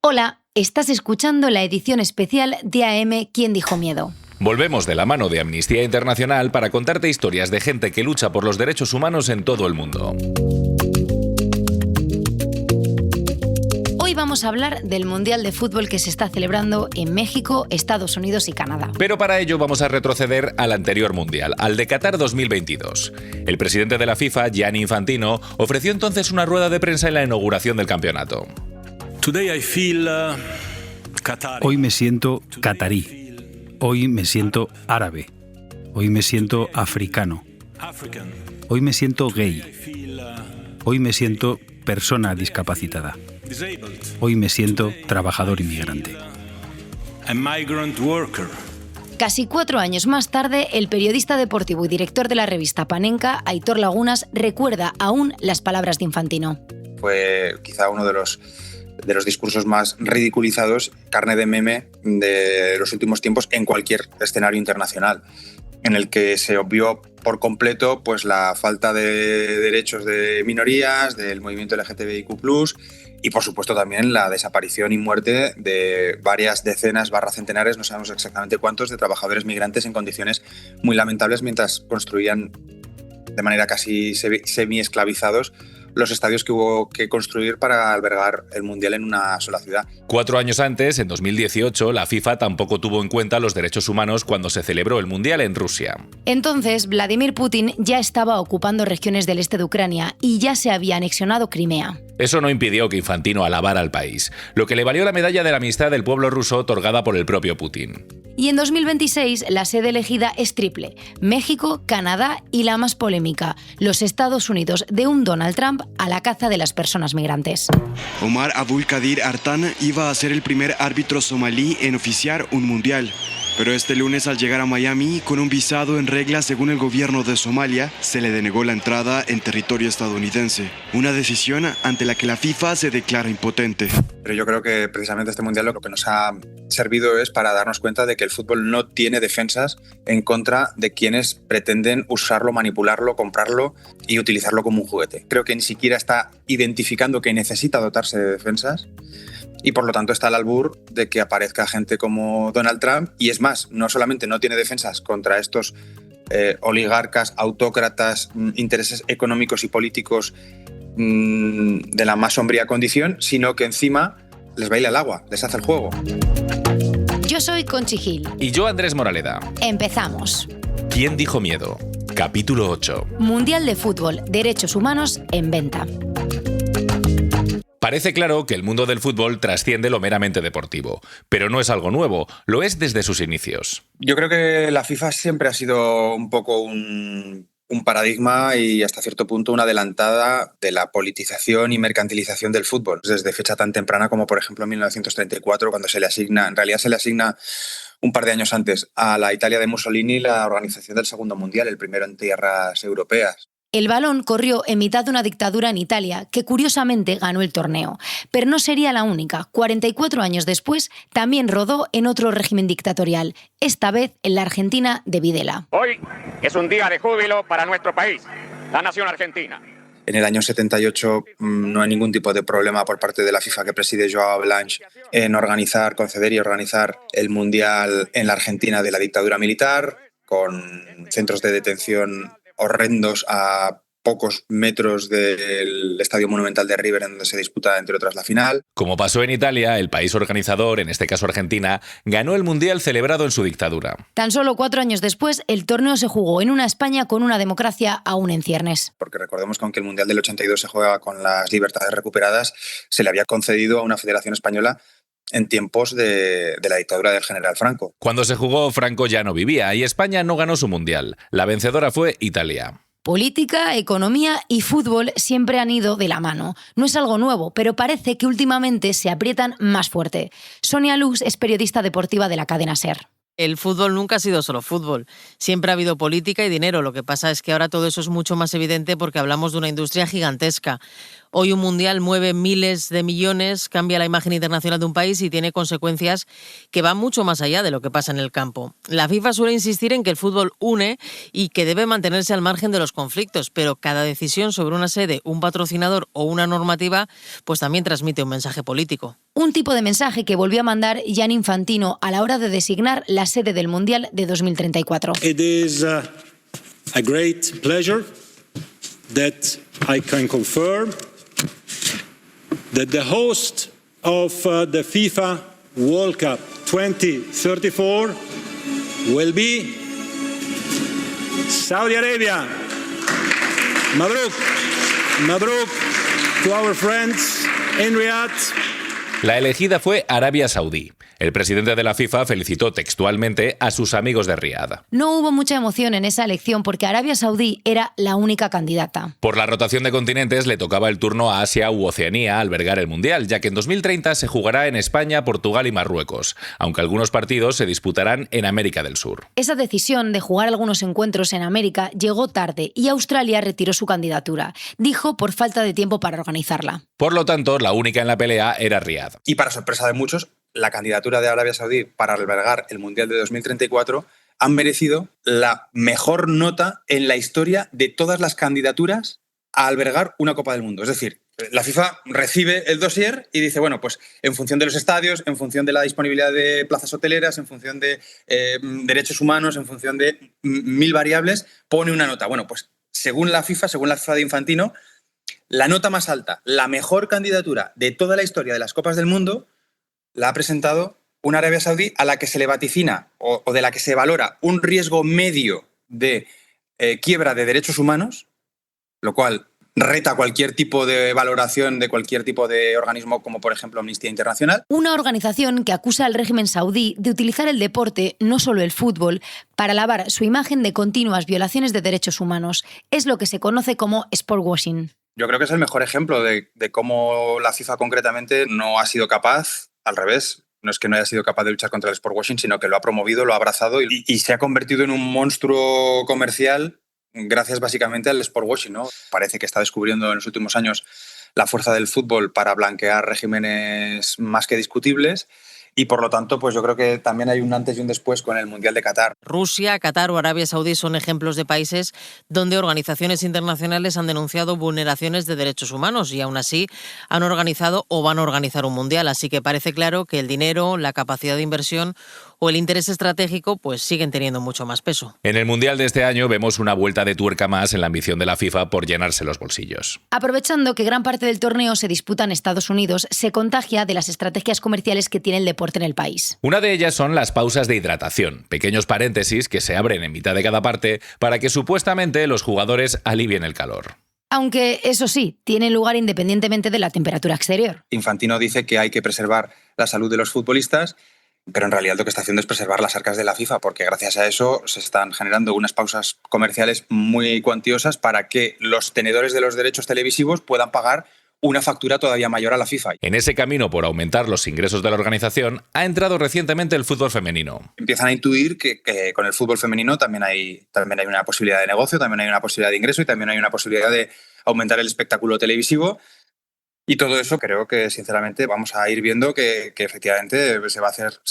Hola, estás escuchando la edición especial de AM ¿Quién dijo miedo? Volvemos de la mano de Amnistía Internacional para contarte historias de gente que lucha por los derechos humanos en todo el mundo. Hoy vamos a hablar del Mundial de Fútbol que se está celebrando en México, Estados Unidos y Canadá. Pero para ello vamos a retroceder al anterior Mundial, al de Qatar 2022. El presidente de la FIFA, Gianni Infantino, ofreció entonces una rueda de prensa en la inauguración del campeonato. Hoy me siento catarí. Hoy me siento árabe. Hoy me siento africano. Hoy me siento gay. Hoy me siento persona discapacitada. Hoy me siento trabajador inmigrante. Casi 4 años más tarde, el periodista deportivo y director de la revista Panenka, Aitor Lagunas, recuerda aún las palabras de Infantino. Fue quizá uno de los discursos más ridiculizados, carne de meme de los últimos tiempos en cualquier escenario internacional, en el que se obvió por completo pues, la falta de derechos de minorías, del movimiento LGTBIQ+, y por supuesto también la desaparición y muerte de varias decenas centenares, no sabemos exactamente cuántos, de trabajadores migrantes en condiciones muy lamentables mientras construían de manera casi semi-esclavizados los estadios que hubo que construir para albergar el Mundial en una sola ciudad. 4 años antes, en 2018, la FIFA tampoco tuvo en cuenta los derechos humanos cuando se celebró el Mundial en Rusia. Entonces, Vladimir Putin ya estaba ocupando regiones del este de Ucrania y ya se había anexionado Crimea. Eso no impidió que Infantino alabara al país, lo que le valió la medalla de la amistad del pueblo ruso otorgada por el propio Putin. Y en 2026 la sede elegida es triple: México, Canadá y la más polémica, los Estados Unidos, de un Donald Trump a la caza de las personas migrantes. Omar Abdul Qadir Artan iba a ser el primer árbitro somalí en oficiar un mundial. Pero este lunes, al llegar a Miami con un visado en regla según el gobierno de Somalia, se le denegó la entrada en territorio estadounidense. Una decisión ante la que la FIFA se declara impotente. Pero yo creo que precisamente este Mundial lo que nos ha servido es para darnos cuenta de que el fútbol no tiene defensas en contra de quienes pretenden usarlo, manipularlo, comprarlo y utilizarlo como un juguete. Creo que ni siquiera está identificando que necesita dotarse de defensas. Y por lo tanto está al albur de que aparezca gente como Donald Trump. Y es más, no solamente no tiene defensas contra estos oligarcas, autócratas, intereses económicos y políticos de la más sombría condición, sino que encima les baila el agua, les hace el juego. Yo soy Conchi Gil. Y yo, Andrés Moraleda. Empezamos. ¿Quién dijo miedo? Capítulo 8. Mundial de Fútbol, Derechos Humanos en venta. Parece claro que el mundo del fútbol trasciende lo meramente deportivo, pero no es algo nuevo, lo es desde sus inicios. Yo creo que la FIFA siempre ha sido un poco un paradigma y hasta cierto punto una adelantada de la politización y mercantilización del fútbol, desde fecha tan temprana como por ejemplo en 1934, cuando se le asigna un par de años antes a la Italia de Mussolini la organización del segundo mundial, el primero en tierras europeas. El balón corrió en mitad de una dictadura en Italia, que curiosamente ganó el torneo. Pero no sería la única. 44 años después, también rodó en otro régimen dictatorial, esta vez en la Argentina de Videla. Hoy es un día de júbilo para nuestro país, la nación argentina. En el año 78 no hay ningún tipo de problema por parte de la FIFA que preside Joao Blanch en conceder y organizar el Mundial en la Argentina de la dictadura militar, con centros de detención horrendos a pocos metros del Estadio Monumental de River, en donde se disputa, entre otras, la final. Como pasó en Italia, el país organizador, en este caso Argentina, ganó el Mundial celebrado en su dictadura. Tan solo 4 años después, el torneo se jugó en una España con una democracia aún en ciernes. Porque recordemos que aunque el Mundial del 82 se juega con las libertades recuperadas, se le había concedido a una federación española en tiempos de la dictadura del general Franco. Cuando se jugó, Franco ya no vivía y España no ganó su Mundial. La vencedora fue Italia. Política, economía y fútbol siempre han ido de la mano. No es algo nuevo, pero parece que últimamente se aprietan más fuerte. Sonia Lux es periodista deportiva de la cadena SER. El fútbol nunca ha sido solo fútbol. Siempre ha habido política y dinero. Lo que pasa es que ahora todo eso es mucho más evidente porque hablamos de una industria gigantesca. Hoy un mundial mueve miles de millones, cambia la imagen internacional de un país y tiene consecuencias que van mucho más allá de lo que pasa en el campo. La FIFA suele insistir en que el fútbol une y que debe mantenerse al margen de los conflictos, pero cada decisión sobre una sede, un patrocinador o una normativa, pues también transmite un mensaje político. Un un tipo de mensaje que volvió a mandar Gianni Infantino a la hora de designar la sede del Mundial de 2034. It is a great pleasure that I can confirm that the host of the FIFA World Cup 2034 will be Saudi Arabia. Mabruk, Mabruk to our friends in Riyadh. La elegida fue Arabia Saudí. El presidente de la FIFA felicitó textualmente a sus amigos de Riad. No hubo mucha emoción en esa elección porque Arabia Saudí era la única candidata. Por la rotación de continentes le tocaba el turno a Asia u Oceanía albergar el Mundial, ya que en 2030 se jugará en España, Portugal y Marruecos, aunque algunos partidos se disputarán en América del Sur. Esa decisión de jugar algunos encuentros en América llegó tarde y Australia retiró su candidatura. Dijo por falta de tiempo para organizarla. Por lo tanto, la única en la pelea era Riad. Y para sorpresa de muchos, la candidatura de Arabia Saudí para albergar el Mundial de 2034 han merecido la mejor nota en la historia de todas las candidaturas a albergar una Copa del Mundo. Es decir, la FIFA recibe el dossier y dice, bueno, pues en función de los estadios, en función de la disponibilidad de plazas hoteleras, en función de derechos humanos, en función de 1000 variables, pone una nota. Bueno, pues según la FIFA de Infantino, la nota más alta, la mejor candidatura de toda la historia de las Copas del Mundo, la ha presentado una Arabia Saudí a la que se le vaticina o de la que se valora un riesgo medio de quiebra de derechos humanos, lo cual reta cualquier tipo de valoración de cualquier tipo de organismo como por ejemplo Amnistía Internacional. Una organización que acusa al régimen saudí de utilizar el deporte, no solo el fútbol, para lavar su imagen de continuas violaciones de derechos humanos. Es lo que se conoce como sportwashing. Yo creo que es el mejor ejemplo de cómo la FIFA concretamente no ha sido capaz. Al revés, no es que no haya sido capaz de luchar contra el sportwashing, sino que lo ha promovido, lo ha abrazado y se ha convertido en un monstruo comercial gracias básicamente al sportwashing, ¿no? Parece que está descubriendo en los últimos años la fuerza del fútbol para blanquear regímenes más que discutibles. Y por lo tanto, pues yo creo que también hay un antes y un después con el Mundial de Qatar. Rusia, Qatar o Arabia Saudí son ejemplos de países donde organizaciones internacionales han denunciado vulneraciones de derechos humanos y aún así han organizado o van a organizar un Mundial. Así que parece claro que el dinero, la capacidad de inversión o el interés estratégico pues siguen teniendo mucho más peso. En el Mundial de este año vemos una vuelta de tuerca más en la ambición de la FIFA por llenarse los bolsillos. Aprovechando que gran parte del torneo se disputa en Estados Unidos, se contagia de las estrategias comerciales que tiene el deporte en el país. Una de ellas son las pausas de hidratación, pequeños paréntesis que se abren en mitad de cada parte para que supuestamente los jugadores alivien el calor. Aunque, eso sí, tiene lugar independientemente de la temperatura exterior. Infantino dice que hay que preservar la salud de los futbolistas, pero en realidad lo que está haciendo es preservar las arcas de la FIFA, porque gracias a eso se están generando unas pausas comerciales muy cuantiosas para que los tenedores de los derechos televisivos puedan pagar una factura todavía mayor a la FIFA. En ese camino por aumentar los ingresos de la organización ha entrado recientemente el fútbol femenino. Empiezan a intuir que con el fútbol femenino también hay una posibilidad de negocio, también hay una posibilidad de ingreso y también hay una posibilidad de aumentar el espectáculo televisivo. Y todo eso creo que, sinceramente, vamos a ir viendo que efectivamente se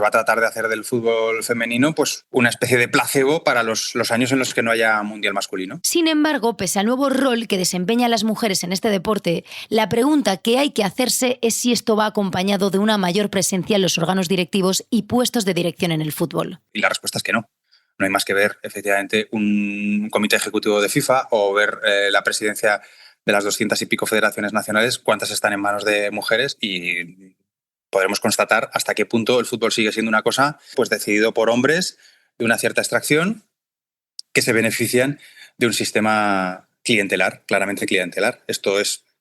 va a tratar de hacer del fútbol femenino pues una especie de placebo para los años en los que no haya mundial masculino. Sin embargo, pese al nuevo rol que desempeñan las mujeres en este deporte, la pregunta que hay que hacerse es si esto va acompañado de una mayor presencia en los órganos directivos y puestos de dirección en el fútbol. Y la respuesta es que no. No hay más que ver, efectivamente, un comité ejecutivo de FIFA o ver la presidencia de las 200 y pico federaciones nacionales, cuántas están en manos de mujeres y podremos constatar hasta qué punto el fútbol sigue siendo una cosa pues decidido por hombres de una cierta extracción que se benefician de un sistema clientelar, claramente clientelar.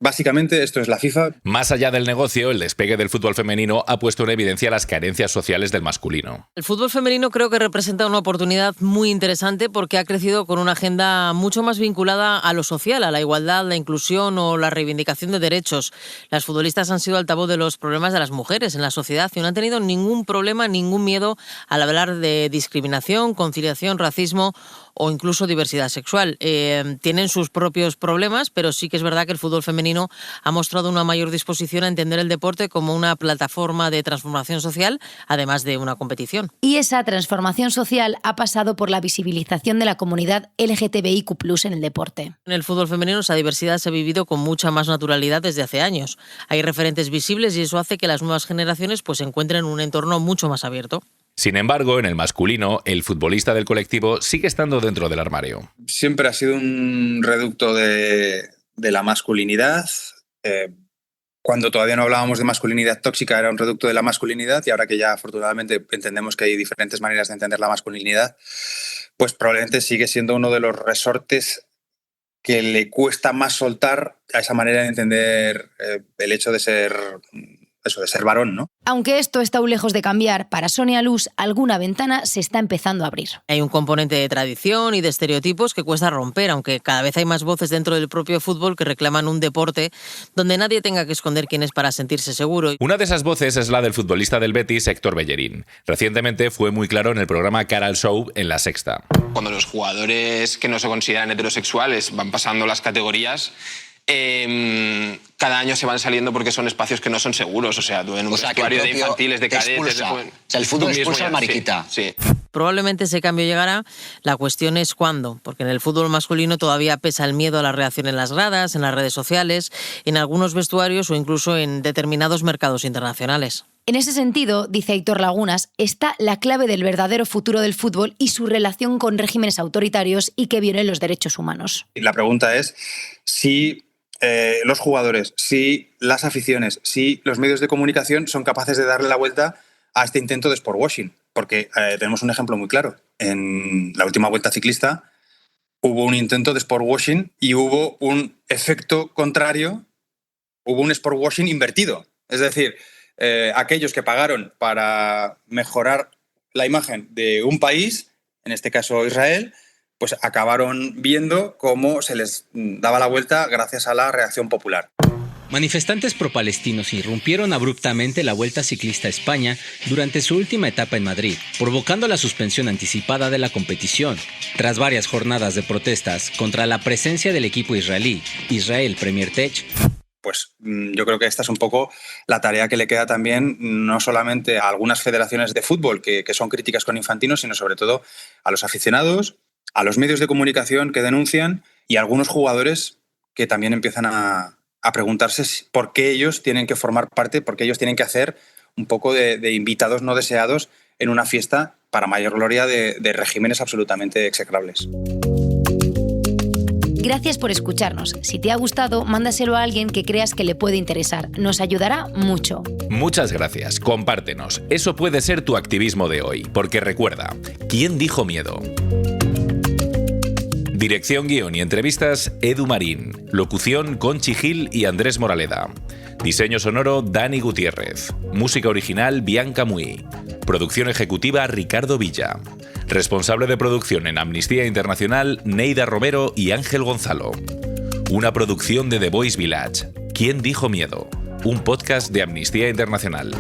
Básicamente, esto es la FIFA. Más allá del negocio, el despegue del fútbol femenino ha puesto en evidencia las carencias sociales del masculino. El fútbol femenino creo que representa una oportunidad muy interesante porque ha crecido con una agenda mucho más vinculada a lo social, a la igualdad, la inclusión o la reivindicación de derechos. Las futbolistas han sido altavoz de los problemas de las mujeres en la sociedad y no han tenido ningún problema, ningún miedo al hablar de discriminación, conciliación, racismo o incluso diversidad sexual. Tienen sus propios problemas, pero sí que es verdad que el fútbol femenino ha mostrado una mayor disposición a entender el deporte como una plataforma de transformación social, además de una competición. Y esa transformación social ha pasado por la visibilización de la comunidad LGTBIQ+ en el deporte. En el fútbol femenino esa diversidad se ha vivido con mucha más naturalidad desde hace años. Hay referentes visibles y eso hace que las nuevas generaciones pues, se encuentren en un entorno mucho más abierto. Sin embargo, en el masculino, el futbolista del colectivo sigue estando dentro del armario. Siempre ha sido un reducto de la masculinidad. Cuando todavía no hablábamos de masculinidad tóxica, era un reducto de la masculinidad, y ahora que ya afortunadamente entendemos que hay diferentes maneras de entender la masculinidad, pues probablemente sigue siendo uno de los resortes que le cuesta más soltar a esa manera de entender el hecho de ser varón, ¿no? Aunque esto está aún lejos de cambiar, para Sonia Luz alguna ventana se está empezando a abrir. Hay un componente de tradición y de estereotipos que cuesta romper, aunque cada vez hay más voces dentro del propio fútbol que reclaman un deporte donde nadie tenga que esconder quién es para sentirse seguro. Una de esas voces es la del futbolista del Betis, Héctor Bellerín. Recientemente fue muy claro en el programa Cara al Show en La Sexta. Cuando los jugadores que no se consideran heterosexuales van pasando las categorías, cada año se van saliendo porque son espacios que no son seguros. O sea, tú en un vestuario de infantiles, de cadetes... O sea, el fútbol expulsa al mariquita. Sí. Probablemente ese cambio llegará. La cuestión es cuándo, porque en el fútbol masculino todavía pesa el miedo a la reacción en las gradas, en las redes sociales, en algunos vestuarios o incluso en determinados mercados internacionales. En ese sentido, dice Aitor Lagunas, está la clave del verdadero futuro del fútbol y su relación con regímenes autoritarios y que violen los derechos humanos. La pregunta es si los jugadores, si las aficiones, si los medios de comunicación son capaces de darle la vuelta a este intento de sportwashing. Porque tenemos un ejemplo muy claro. En la última Vuelta Ciclista hubo un intento de sportwashing y hubo un efecto contrario, hubo un sportwashing invertido. Es decir, aquellos que pagaron para mejorar la imagen de un país, en este caso Israel, pues acabaron viendo cómo se les daba la vuelta gracias a la reacción popular. Manifestantes pro-palestinos irrumpieron abruptamente la Vuelta Ciclista a España durante su última etapa en Madrid, provocando la suspensión anticipada de la competición. Tras varias jornadas de protestas contra la presencia del equipo israelí, Israel Premier Tech, pues yo creo que esta es un poco la tarea que le queda también no solamente a algunas federaciones de fútbol que son críticas con Infantino, sino sobre todo a los aficionados, a los medios de comunicación que denuncian y a algunos jugadores que también empiezan a preguntarse por qué ellos tienen que formar parte, por qué ellos tienen que hacer un poco de invitados no deseados en una fiesta para mayor gloria de regímenes absolutamente execrables. Gracias por escucharnos. Si te ha gustado, mándaselo a alguien que creas que le puede interesar. Nos ayudará mucho. Muchas gracias. Compártenos. Eso puede ser tu activismo de hoy. Porque recuerda, ¿quién dijo miedo? Dirección, guión y entrevistas, Edu Marín. Locución, Conchi Gil y Andrés Moraleda. Diseño sonoro, Dani Gutiérrez. Música original, Bianca Muy. Producción ejecutiva, Ricardo Villa. Responsable de producción en Amnistía Internacional, Neida Romero y Ángel Gonzalo. Una producción de The Voice Village. ¿Quién dijo miedo? Un podcast de Amnistía Internacional.